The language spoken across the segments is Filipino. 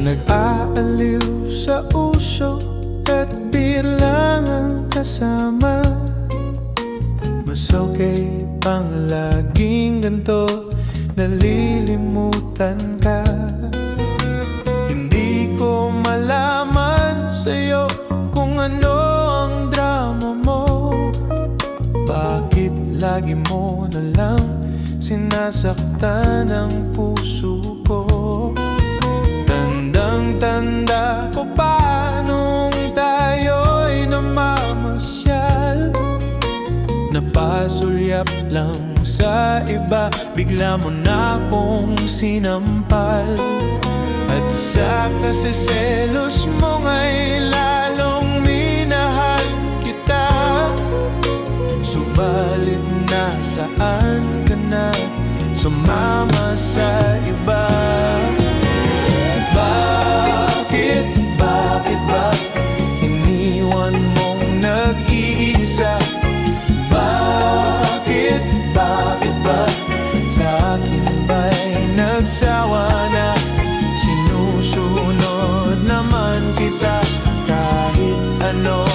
Nag-aaliw sa uso at biglang ang kasama. Mas okay pang laging ganito, nalilimutan ka. Hindi ko malaman sa'yo kung ano ang drama mo. Bakit lagi mo na lang sinasaktan ang puso ko? Tandang-tanda ko pa nung tayo'y namamasyal. Napasulyap lang sa iba, bigla mo na akong sinampal. At sa kasiselos mo nga'y lalong minahal kita. Subalit nasaan ka na, sumama sa iba? Bakit ba iniwan mong nag-iisa? Bakit ba sa akin ba'y nagsawa na? Sinusunod naman kita, kahit ano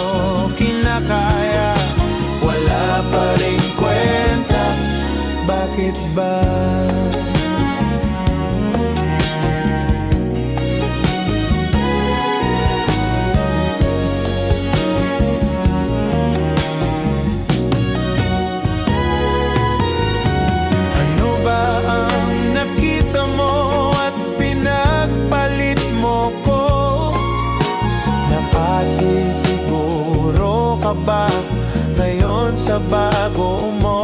kinakaya, wala pa rin kwenta. Bakit ba? Nakasisiguro ka ba ngayon sa bago mo?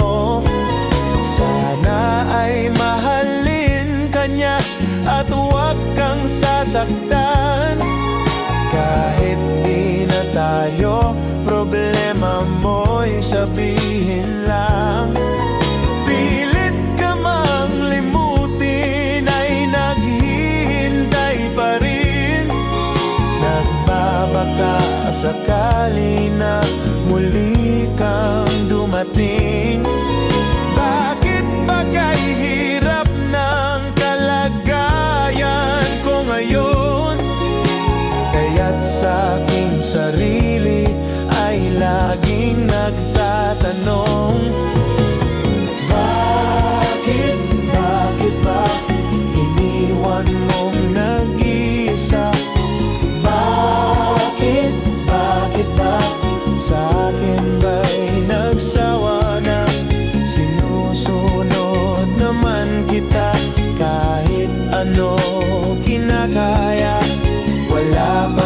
Sana ay mahalin ka niya at huwag kang sasaktan. Kahit di na tayo, problema mo'y sabihin lang. Pilit ka mang limutin ay naghihintay pa rin. Nagbabaka sakali na muli kang dumating. Bakit ba kay hirap ng kalagayan ko ngayon? Kaya't sa aking sarili ay laging nagtatanong, bakit ba iniwan mong nag-iisa? Bakit ba sa akin ba'y nagsawa na? Sinusunod naman kita, kahit ano kinakaya, wala pa